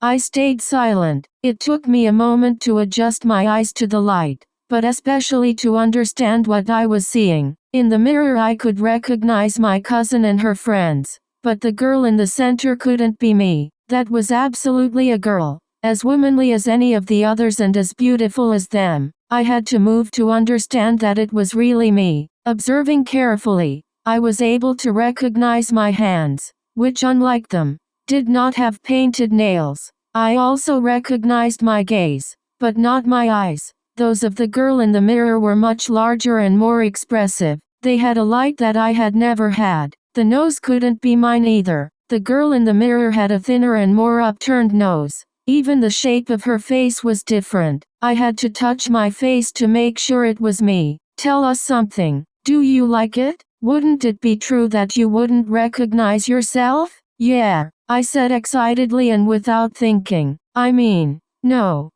I stayed silent. It took me a moment to adjust my eyes to the light, but especially to understand what I was seeing. In the mirror I could recognize my cousin and her friends, but the girl in the center couldn't be me. That was absolutely a girl, as womanly as any of the others and as beautiful as them. I had to move to understand that it was really me. Observing carefully, I was able to recognize my hands, which unlike them, did not have painted nails. I also recognized my gaze, but not my eyes. Those of the girl in the mirror were much larger and more expressive. They had a light that I had never had. The nose couldn't be mine either. The girl in the mirror had a thinner and more upturned nose. Even the shape of her face was different. I had to touch my face to make sure it was me. Tell us something. Do you like it? Wouldn't it be true that you wouldn't recognize yourself? Yeah, I said excitedly and without thinking. I mean, no.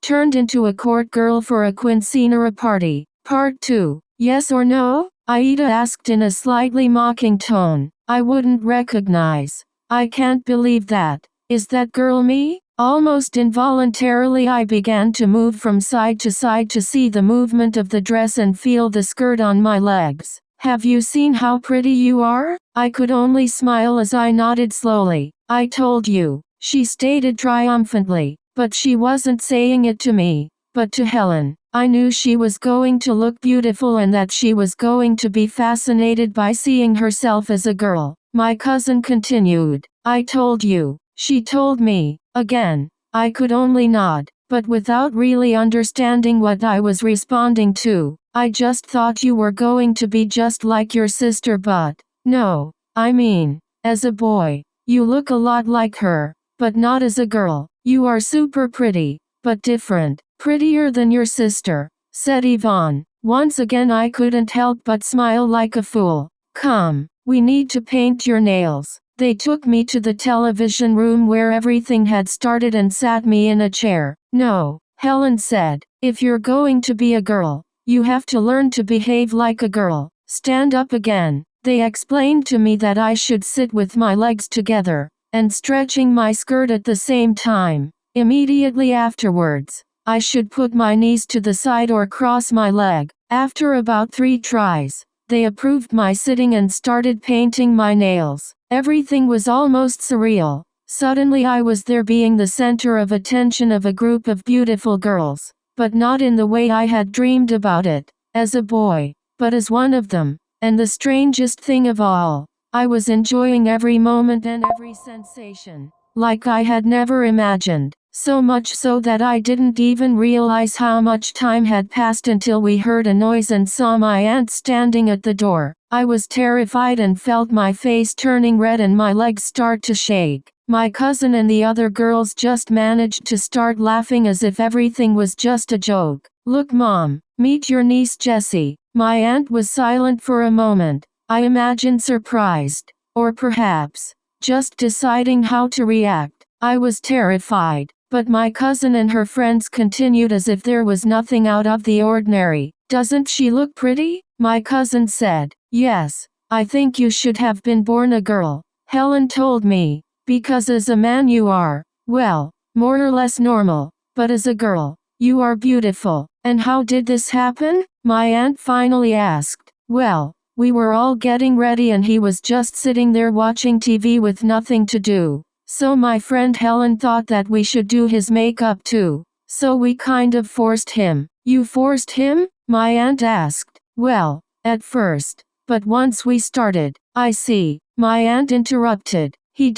Turned into a court girl for a quinceañera party. Part 2. Yes or no? Aida asked in a slightly mocking tone. I wouldn't recognize. I can't believe that. Is that girl me? Almost involuntarily I began to move from side to side to see the movement of the dress and feel the skirt on my legs. Have you seen how pretty you are? I could only smile as I nodded slowly. I told you, she stated triumphantly, but she wasn't saying it to me, but to Helen. I knew she was going to look beautiful and that she was going to be fascinated by seeing herself as a girl. My cousin continued. I told you. She told me. Again, I could only nod, but without really understanding what I was responding to. I just thought you were going to be just like your sister, but no, I mean, as a boy, you look a lot like her, but not as a girl. You are super pretty, but different, prettier than your sister, said Yvonne. Once again I couldn't help but smile like a fool. Come, we need to paint your nails. They took me to the television room where everything had started and sat me in a chair. No, Helen said, if you're going to be a girl, you have to learn to behave like a girl. Stand up again. They explained to me that I should sit with my legs together, and stretching my skirt at the same time. Immediately afterwards, I should put my knees to the side or cross my leg. After about 3 tries, they approved my sitting and started painting my nails. Everything was almost surreal. Suddenly I was there being the center of attention of a group of beautiful girls, but not in the way I had dreamed about it, as a boy, but as one of them. And the strangest thing of all, I was enjoying every moment and every sensation, like I had never imagined. So much so that I didn't even realize how much time had passed until we heard a noise and saw my aunt standing at the door. I was terrified and felt my face turning red and my legs start to shake. My cousin and the other girls just managed to start laughing as if everything was just a joke. Look, Mom, meet your niece Jessie. My aunt was silent for a moment. I imagine surprised, or perhaps, just deciding how to react. I was terrified. But my cousin and her friends continued as if there was nothing out of the ordinary. Doesn't she look pretty? My cousin said. Yes, I think you should have been born a girl. Helen told me. Because as a man you are, well, more or less normal. But as a girl, you are beautiful. And how did this happen? My aunt finally asked. Well, we were all getting ready and he was just sitting there watching TV with nothing to do. So my friend Helen thought that we should do his makeup too. So we kind of forced him. You forced him? My aunt asked. Well, at first. But once we started. I see. My aunt interrupted. He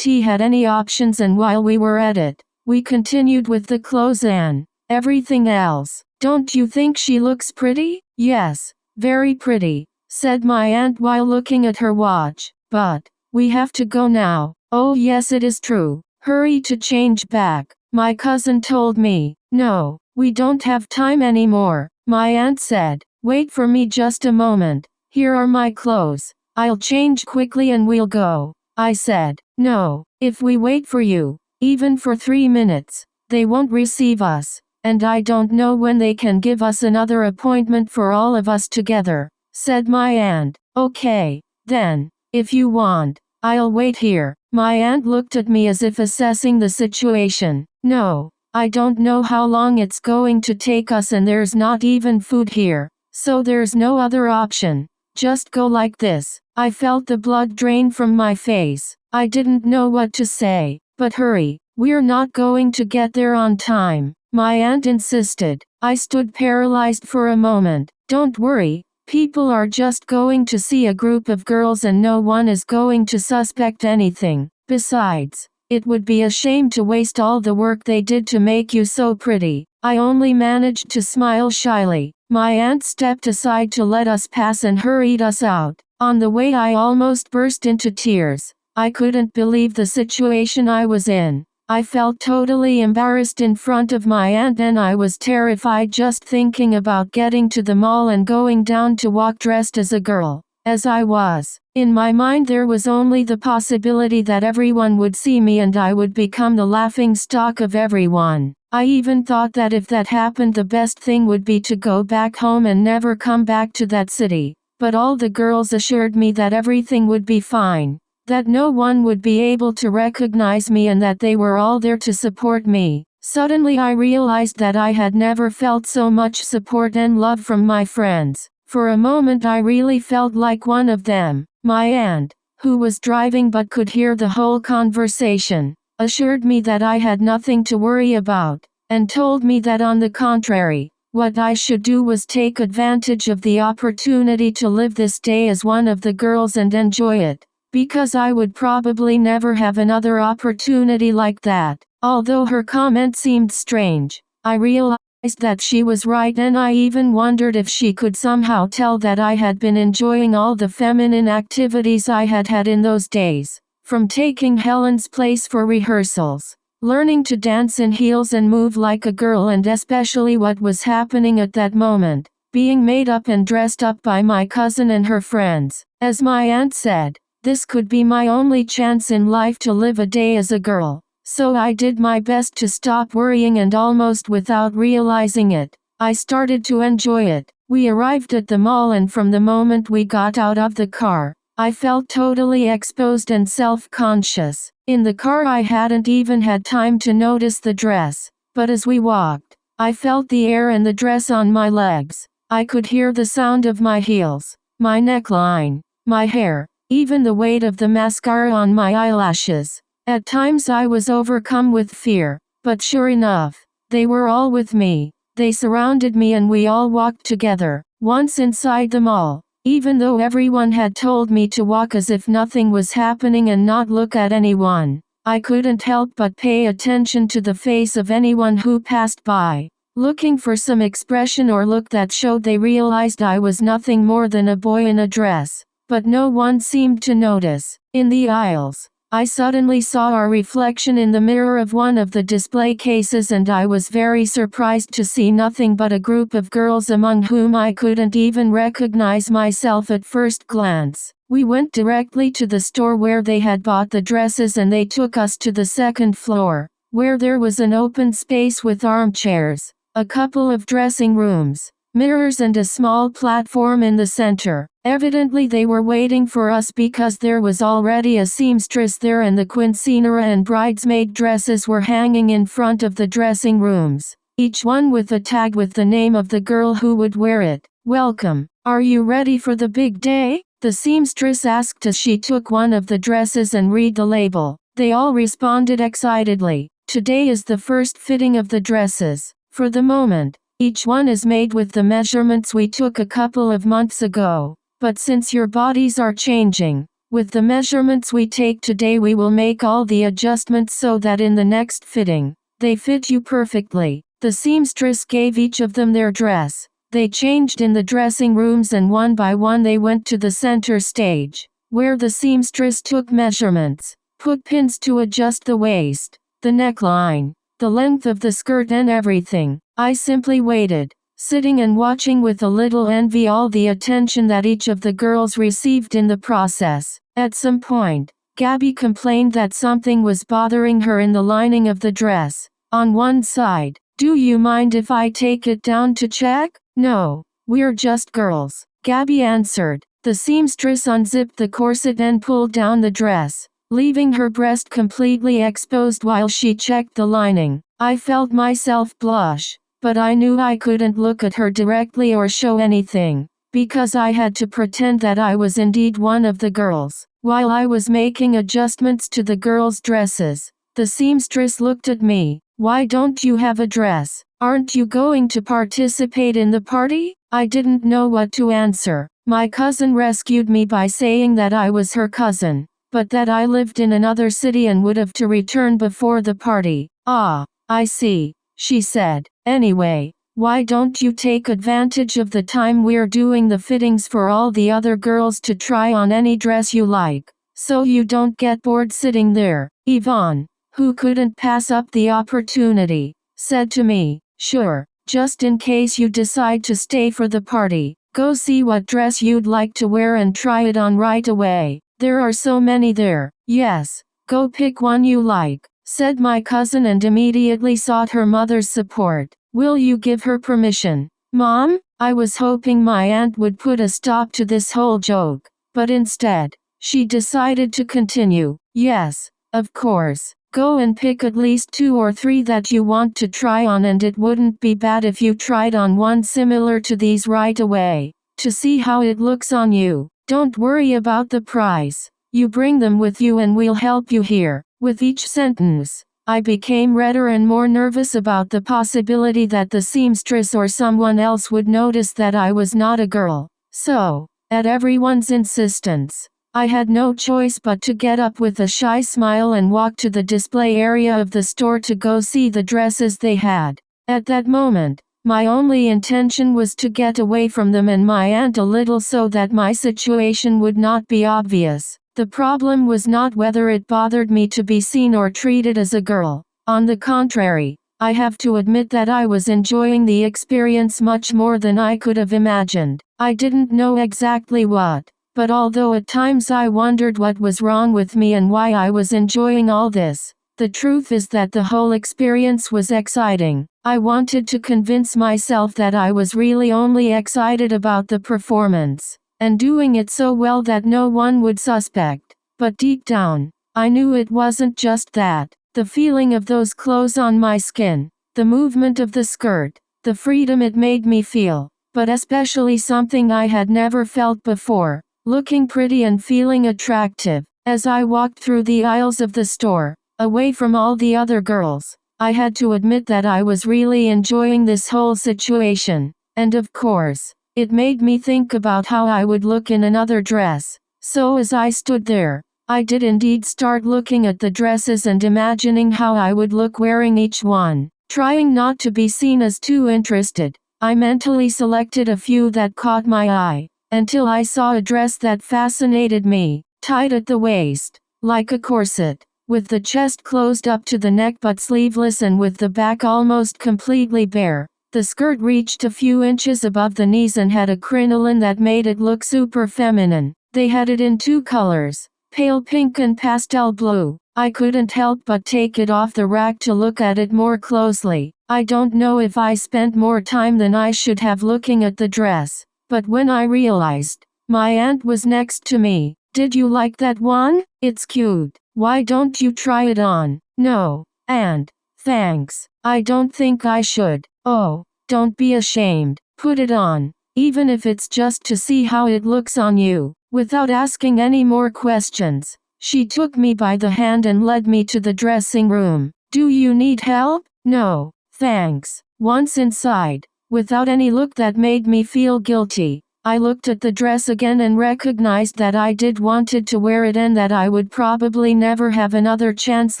had any options, and while we were at it, we continued with the clothes and everything else. Don't you think she looks pretty? Yes, very pretty, said my aunt while looking at her watch. But we have to go now. Oh yes, it is true. Hurry to change back. My cousin told me. No, we don't have time anymore, my aunt said. Wait for me just a moment. Here are my clothes. I'll change quickly and we'll go. I said. No, if we wait for you, even for 3 minutes, they won't receive us. And I don't know when they can give us another appointment for all of us together, said my aunt. Okay, then, if you want, I'll wait here. My aunt looked at me as if assessing the situation. No, I don't know how long it's going to take us and there's not even food here. So there's no other option. Just go like this. I felt the blood drain from my face. I didn't know what to say. But hurry, we're not going to get there on time. My aunt insisted. I stood paralyzed for a moment. Don't worry, people are just going to see a group of girls and no one is going to suspect anything. Besides, it would be a shame to waste all the work they did to make you so pretty. I only managed to smile shyly. My aunt stepped aside to let us pass and hurried us out. On the way I almost burst into tears. I couldn't believe the situation I was in. I felt totally embarrassed in front of my aunt and I was terrified just thinking about getting to the mall and going down to walk dressed as a girl. As I was, in my mind there was only the possibility that everyone would see me and I would become the laughing stock of everyone. I even thought that if that happened the best thing would be to go back home and never come back to that city. But all the girls assured me that everything would be fine, that no one would be able to recognize me and that they were all there to support me. Suddenly I realized that I had never felt so much support and love from my friends. For a moment I really felt like one of them. My aunt, who was driving but could hear the whole conversation, assured me that I had nothing to worry about, and told me that on the contrary, what I should do was take advantage of the opportunity to live this day as one of the girls and enjoy it, because I would probably never have another opportunity like that. Although her comment seemed strange, I realized that she was right and I even wondered if she could somehow tell that I had been enjoying all the feminine activities I had had in those days. From taking Helen's place for rehearsals, learning to dance in heels and move like a girl, and especially what was happening at that moment, being made up and dressed up by my cousin and her friends. As my aunt said, this could be my only chance in life to live a day as a girl. So I did my best to stop worrying and almost without realizing it, I started to enjoy it. We arrived at the mall and from the moment we got out of the car, I felt totally exposed and self-conscious. In the car I hadn't even had time to notice the dress, but as we walked, I felt the air and the dress on my legs. I could hear the sound of my heels, my neckline, my hair, even the weight of the mascara on my eyelashes. At times I was overcome with fear, but sure enough, they were all with me. They surrounded me and we all walked together. Once inside the mall, even though everyone had told me to walk as if nothing was happening and not look at anyone, I couldn't help but pay attention to the face of anyone who passed by, looking for some expression or look that showed they realized I was nothing more than a boy in a dress. But no one seemed to notice. In the aisles, I suddenly saw our reflection in the mirror of one of the display cases and I was very surprised to see nothing but a group of girls among whom I couldn't even recognize myself at first glance. We went directly to the store where they had bought the dresses and they took us to the second floor, where there was an open space with armchairs, a couple of dressing rooms, mirrors and a small platform in the center. Evidently they were waiting for us because there was already a seamstress there and the quinceañera and bridesmaid dresses were hanging in front of the dressing rooms, each one with a tag with the name of the girl who would wear it. "Welcome. Are you ready for the big day?" the seamstress asked as she took one of the dresses and read the label. They all responded excitedly. "Today is the first fitting of the dresses. For the moment, each one is made with the measurements we took a couple of months ago. But since your bodies are changing, with the measurements we take today we will make all the adjustments so that in the next fitting, they fit you perfectly." The seamstress gave each of them their dress. They changed in the dressing rooms and one by one they went to the center stage, where the seamstress took measurements, put pins to adjust the waist, the neckline, the length of the skirt and everything. I simply waited, sitting and watching with a little envy all the attention that each of the girls received in the process. At some point, Gabby complained that something was bothering her in the lining of the dress, on one side. "Do you mind if I take it down to check?" "No, we're just girls," Gabby answered. The seamstress unzipped the corset and pulled down the dress. leaving her breast completely exposed while she checked the lining. I felt myself blush, but I knew I couldn't look at her directly or show anything, because I had to pretend that I was indeed one of the girls. While I was making adjustments to the girls' dresses, the seamstress looked at me. "Why don't you have a dress? Aren't you going to participate in the party?" I didn't know what to answer. My cousin rescued me by saying that I was her cousin, but that I lived in another city and would have to return before the party. "Ah, I see," she said. "Anyway, why don't you take advantage of the time we're doing the fittings for all the other girls to try on any dress you like, so you don't get bored sitting there?" Yvonne, who couldn't pass up the opportunity, said to me, "Sure, just in case you decide to stay for the party, go see what dress you'd like to wear and try it on right away. There are so many there." "Yes, go pick one you like," said my cousin, and immediately sought her mother's support. "Will you give her permission, Mom?" I was hoping my aunt would put a stop to this whole joke, but instead, she decided to continue. "Yes, of course. Go and pick at least 2 or 3 that you want to try on, and it wouldn't be bad if you tried on one similar to these right away, to see how it looks on you. Don't worry about the price. You bring them with you and we'll help you here." With each sentence, I became redder and more nervous about the possibility that the seamstress or someone else would notice that I was not a girl. So, at everyone's insistence, I had no choice but to get up with a shy smile and walk to the display area of the store to go see the dresses they had. At that moment, my only intention was to get away from them and my aunt a little so that my situation would not be obvious. The problem was not whether it bothered me to be seen or treated as a girl. On the contrary, I have to admit that I was enjoying the experience much more than I could have imagined. I didn't know exactly what, but although at times I wondered what was wrong with me and why I was enjoying all this, the truth is that the whole experience was exciting. I wanted to convince myself that I was really only excited about the performance, and doing it so well that no one would suspect. But deep down, I knew it wasn't just that. The feeling of those clothes on my skin, the movement of the skirt, the freedom it made me feel, but especially something I had never felt before, looking pretty and feeling attractive. As I walked through the aisles of the store, away from all the other girls, I had to admit that I was really enjoying this whole situation. And of course, it made me think about how I would look in another dress. So as I stood there, I did indeed start looking at the dresses and imagining how I would look wearing each one. Trying not to be seen as too interested, I mentally selected a few that caught my eye, until I saw a dress that fascinated me, tied at the waist, like a corset, with the chest closed up to the neck but sleeveless and with the back almost completely bare. The skirt reached a few inches above the knees and had a crinoline that made it look super feminine. They had it in 2 colors, pale pink and pastel blue. I couldn't help but take it off the rack to look at it more closely. I don't know if I spent more time than I should have looking at the dress, but when I realized, my aunt was next to me. "Did you like that one? It's cute. Why don't you try it on?" "No, Aunt, thanks. I don't think I should." "Oh, don't be ashamed. Put it on, even if it's just to see how it looks on you." Without asking any more questions, she took me by the hand and led me to the dressing room. "Do you need help?" "No, thanks." Once inside, without any look that made me feel guilty, I looked at the dress again and recognized that I did wanted to wear it and that I would probably never have another chance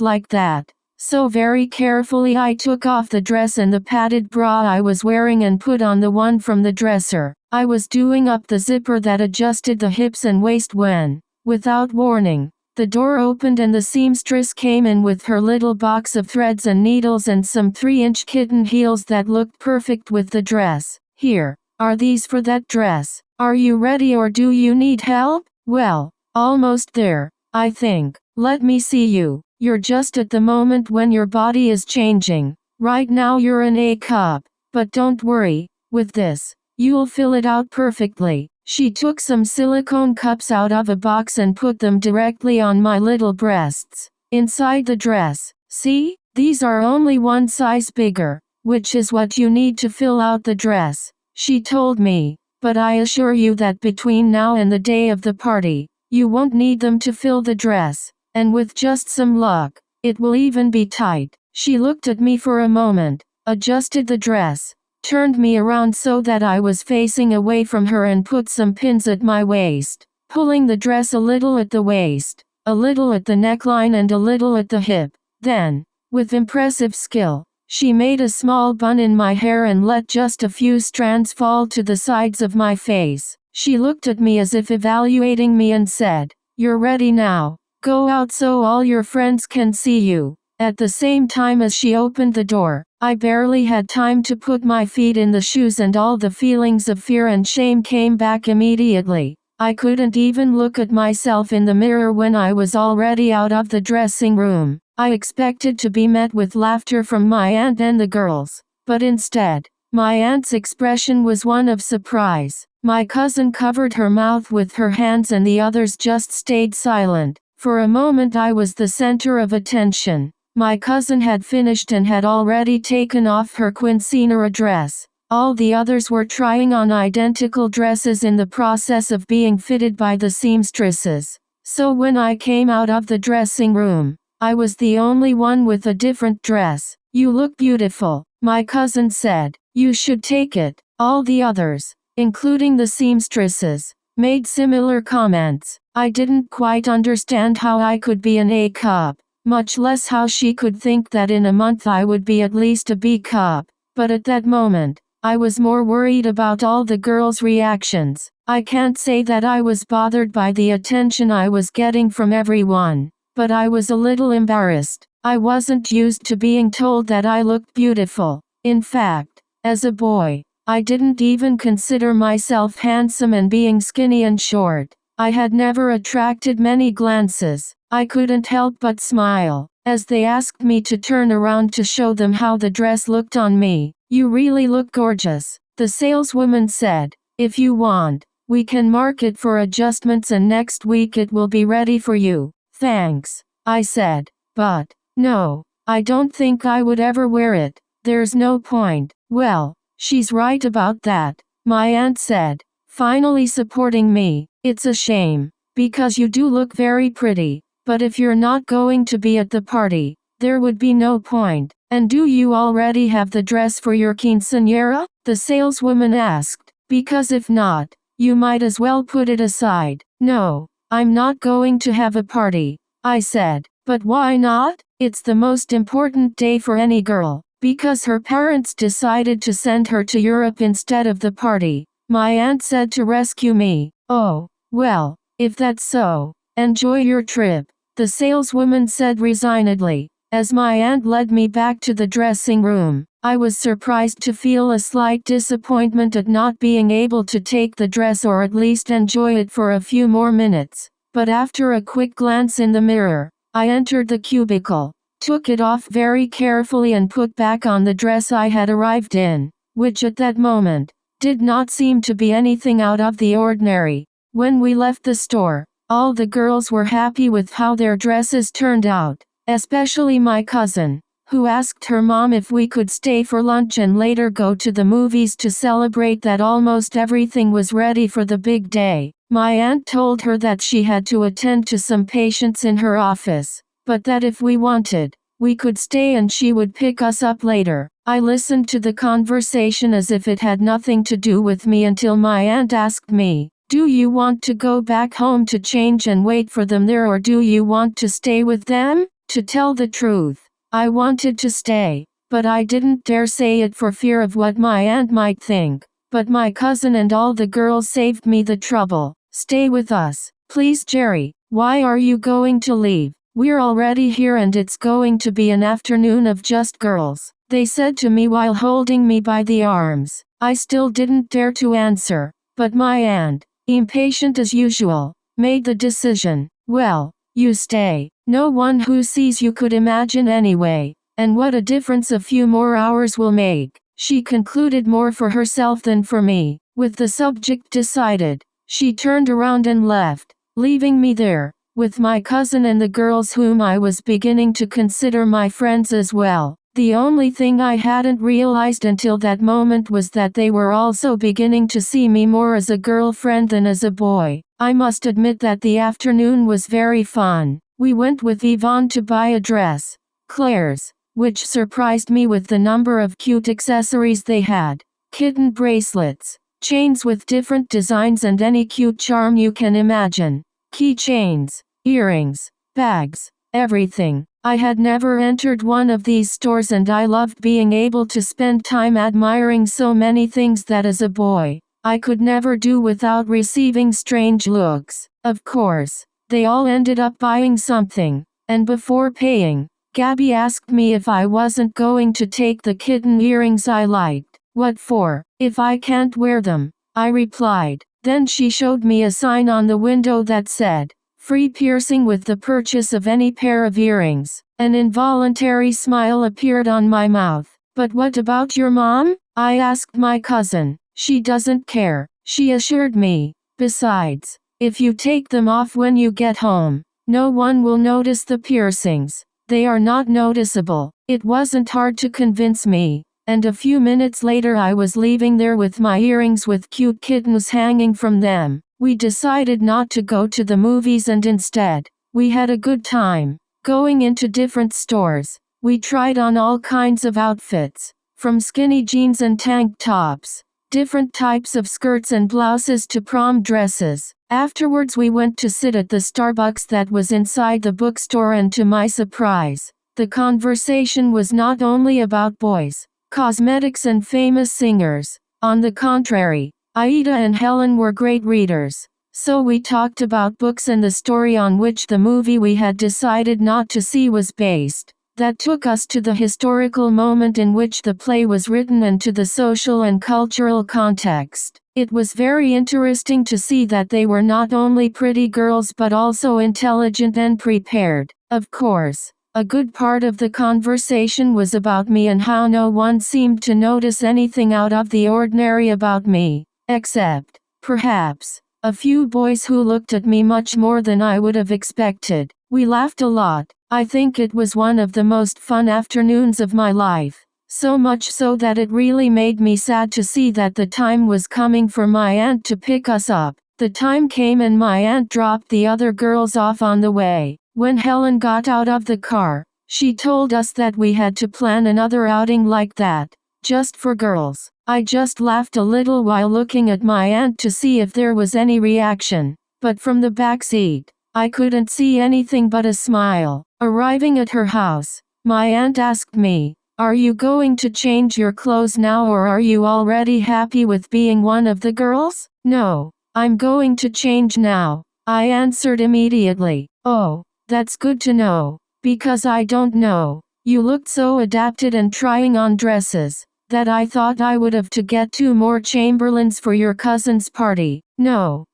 like that. So very carefully I took off the dress and the padded bra I was wearing and put on the one from the dresser. I was doing up the zipper that adjusted the hips and waist when, without warning, the door opened and the seamstress came in with her little box of threads and needles and some 3-inch kitten heels that looked perfect with the dress. "Here, are these for that dress? Are you ready or do you need help?" "Well, almost there, I think. Let me see you. You're just at the moment when your body is changing. Right now you're an A cup, but don't worry, with this, you'll fill it out perfectly." She took some silicone cups out of a box and put them directly on my little breasts. Inside the dress. See? These are only one size bigger, which is what you need to fill out the dress, she told me. But I assure you that between now and the day of the party, you won't need them to fill the dress, and with just some luck, it will even be tight. She looked at me for a moment, adjusted the dress, turned me around so that I was facing away from her and put some pins at my waist, pulling the dress a little at the waist, a little at the neckline and a little at the hip. Then, with impressive skill, she made a small bun in my hair and let just a few strands fall to the sides of my face. She looked at me as if evaluating me and said, "You're ready now. Go out so all your friends can see you." At the same time as she opened the door, I barely had time to put my feet in the shoes and all the feelings of fear and shame came back immediately. I couldn't even look at myself in the mirror when I was already out of the dressing room. I expected to be met with laughter from my aunt and the girls, but instead, my aunt's expression was one of surprise. My cousin covered her mouth with her hands and the others just stayed silent. For a moment I was the center of attention. My cousin had finished and had already taken off her quinceañera dress. All the others were trying on identical dresses in the process of being fitted by the seamstresses. So when I came out of the dressing room, I was the only one with a different dress. "You look beautiful," my cousin said. "You should take it." All the others, including the seamstresses, made similar comments. I didn't quite understand how I could be an A cup, much less how she could think that in a month I would be at least a B cup. But at that moment, I was more worried about all the girls' reactions. I can't say that I was bothered by the attention I was getting from everyone, but I was a little embarrassed. I wasn't used to being told that I looked beautiful. In fact, as a boy, I didn't even consider myself handsome, and being skinny and short, I had never attracted many glances. I couldn't help but smile as they asked me to turn around to show them how the dress looked on me. "You really look gorgeous," the saleswoman said. "If you want, we can mark it for adjustments and next week it will be ready for you." "Thanks," I said. "But, no, I don't think I would ever wear it. There's no point." "Well, she's right about that," my aunt said, finally supporting me. "It's a shame, because you do look very pretty, but if you're not going to be at the party, there would be no point." "And do you already have the dress for your quinceañera?" the saleswoman asked. "Because if not, you might as well put it aside." "No, I'm not going to have a party," I said. "But why not?" "It's the most important day for any girl, because her parents decided to send her to Europe instead of the party," my aunt said to rescue me. "Oh, well, if that's so, enjoy your trip," the saleswoman said resignedly. As my aunt led me back to the dressing room, I was surprised to feel a slight disappointment at not being able to take the dress or at least enjoy it for a few more minutes. But after a quick glance in the mirror, I entered the cubicle, took it off very carefully and put back on the dress I had arrived in, which at that moment, did not seem to be anything out of the ordinary. When we left the store, all the girls were happy with how their dresses turned out, especially my cousin, who asked her mom if we could stay for lunch and later go to the movies to celebrate that almost everything was ready for the big day. My aunt told her that she had to attend to some patients in her office, but that if we wanted, we could stay and she would pick us up later. I listened to the conversation as if it had nothing to do with me until my aunt asked me, "Do you want to go back home to change and wait for them there, or do you want to stay with them?" To tell the truth, I wanted to stay, but I didn't dare say it for fear of what my aunt might think. But my cousin and all the girls saved me the trouble. "Stay with us, please, Jerry. Why are you going to leave? We're already here and it's going to be an afternoon of just girls," they said to me while holding me by the arms. I still didn't dare to answer, but my aunt, impatient as usual, made the decision. "Well, you stay. No one who sees you could imagine anyway. And what a difference a few more hours will make," she concluded, more for herself than for me. With the subject decided, She turned around and left, leaving me there, with my cousin and the girls whom I was beginning to consider my friends as well. The only thing I hadn't realized until that moment was that they were also beginning to see me more as a girlfriend than as a boy. I must admit that the afternoon was very fun. We went with Yvonne to buy a dress, Claire's, which surprised me with the number of cute accessories they had. Kitten bracelets, chains with different designs and any cute charm you can imagine. Keychains, earrings, bags, everything. I had never entered one of these stores and I loved being able to spend time admiring so many things that as a boy, I could never do without receiving strange looks. Of course, they all ended up buying something, and before paying, Gabby asked me if I wasn't going to take the kitten earrings I liked. What for, if I can't wear them? I replied. Then she showed me a sign on the window that said, "Free piercing with the purchase of any pair of earrings." An involuntary smile appeared on my mouth. "But what about your mom?" I asked my cousin. "She doesn't care," she assured me. "Besides, if you take them off when you get home, no one will notice the piercings. They are not noticeable." It wasn't hard to convince me, and a few minutes later I was leaving there with my earrings with cute kittens hanging from them. We decided not to go to the movies and instead, we had a good time, going into different stores. We tried on all kinds of outfits, from skinny jeans and tank tops, different types of skirts and blouses to prom dresses. Afterwards we went to sit at the Starbucks that was inside the bookstore and to my surprise, the conversation was not only about boys, cosmetics and famous singers. On the contrary, Aida and Helen were great readers, so we talked about books and the story on which the movie we had decided not to see was based. That took us to the historical moment in which the play was written and to the social and cultural context. It was very interesting to see that they were not only pretty girls but also intelligent and prepared. Of course, a good part of the conversation was about me and how no one seemed to notice anything out of the ordinary about me. Except, perhaps, a few boys who looked at me much more than I would have expected. We laughed a lot. I think it was one of the most fun afternoons of my life. So much so that it really made me sad to see that the time was coming for my aunt to pick us up. The time came and my aunt dropped the other girls off on the way. When Helen got out of the car, she told us that we had to plan another outing like that, just for girls. I just laughed a little while looking at my aunt to see if there was any reaction, but from the back seat, I couldn't see anything but a smile. Arriving at her house, my aunt asked me, "Are you going to change your clothes now or are you already happy with being one of the girls?" "No, I'm going to change now," I answered immediately. "Oh, that's good to know, because I don't know. You looked so adapted and trying on dresses, that I thought I would have to get 2 more Chamberlains for your cousin's party." No,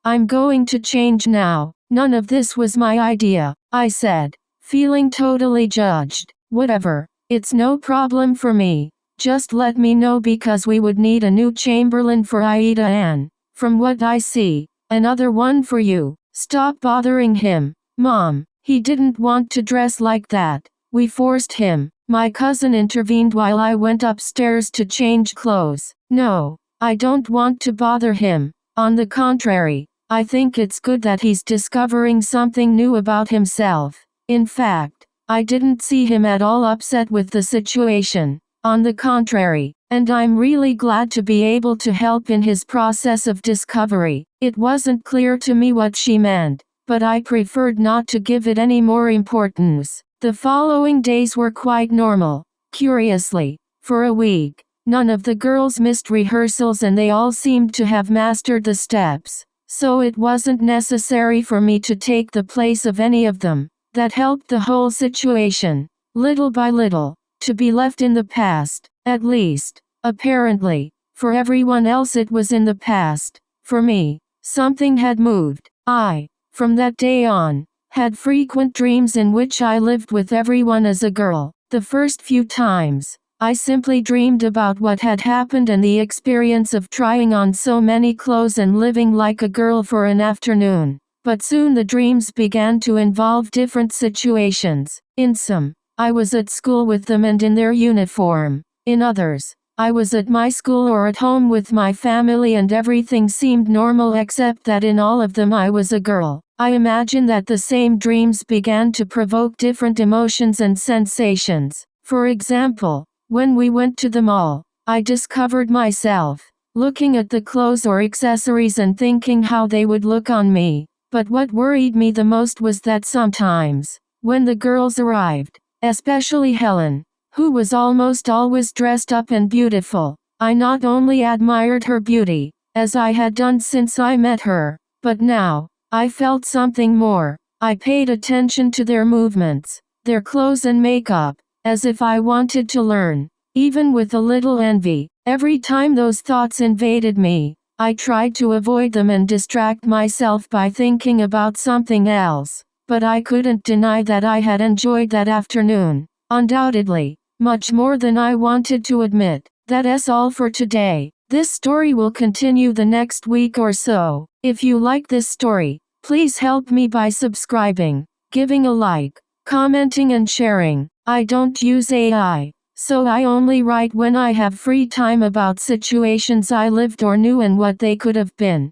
I'm going to change now. None of this was my idea, I said, feeling totally judged. "Whatever, it's no problem for me. Just let me know because we would need a new Chamberlain for Aida and, from what I see, another one for you." "Stop bothering him, Mom. He didn't want to dress like that. We forced him." My cousin intervened while I went upstairs to change clothes. "No, I don't want to bother him. On the contrary, I think it's good that he's discovering something new about himself. In fact, I didn't see him at all upset with the situation. On the contrary, and I'm really glad to be able to help in his process of discovery." It wasn't clear to me what she meant, but I preferred not to give it any more importance. The following days were quite normal. Curiously, for a week, none of the girls missed rehearsals and they all seemed to have mastered the steps, so it wasn't necessary for me to take the place of any of them. That helped the whole situation, little by little, to be left in the past, at least, apparently. For everyone else it was in the past. For me, something had moved. I, from that day on, had frequent dreams in which I lived with everyone as a girl. The first few times, I simply dreamed about what had happened and the experience of trying on so many clothes and living like a girl for an afternoon. But soon the dreams began to involve different situations. In some, I was at school with them and in their uniform. In others, I was at my school or at home with my family and everything seemed normal except that in all of them I was a girl. I imagine that the same dreams began to provoke different emotions and sensations. For example, when we went to the mall, I discovered myself looking at the clothes or accessories and thinking how they would look on me. But what worried me the most was that sometimes, when the girls arrived, especially Helen, who was almost always dressed up and beautiful, I not only admired her beauty, as I had done since I met her, but now, I felt something more. I paid attention to their movements, their clothes and makeup, as if I wanted to learn, even with a little envy. Every time those thoughts invaded me, I tried to avoid them and distract myself by thinking about something else, but I couldn't deny that I had enjoyed that afternoon, undoubtedly, much more than I wanted to admit. That's all for today. This story will continue the next week or so. If you like this story, please help me by subscribing, giving a like, commenting and sharing. I don't use AI, so I only write when I have free time about situations I lived or knew and what they could have been.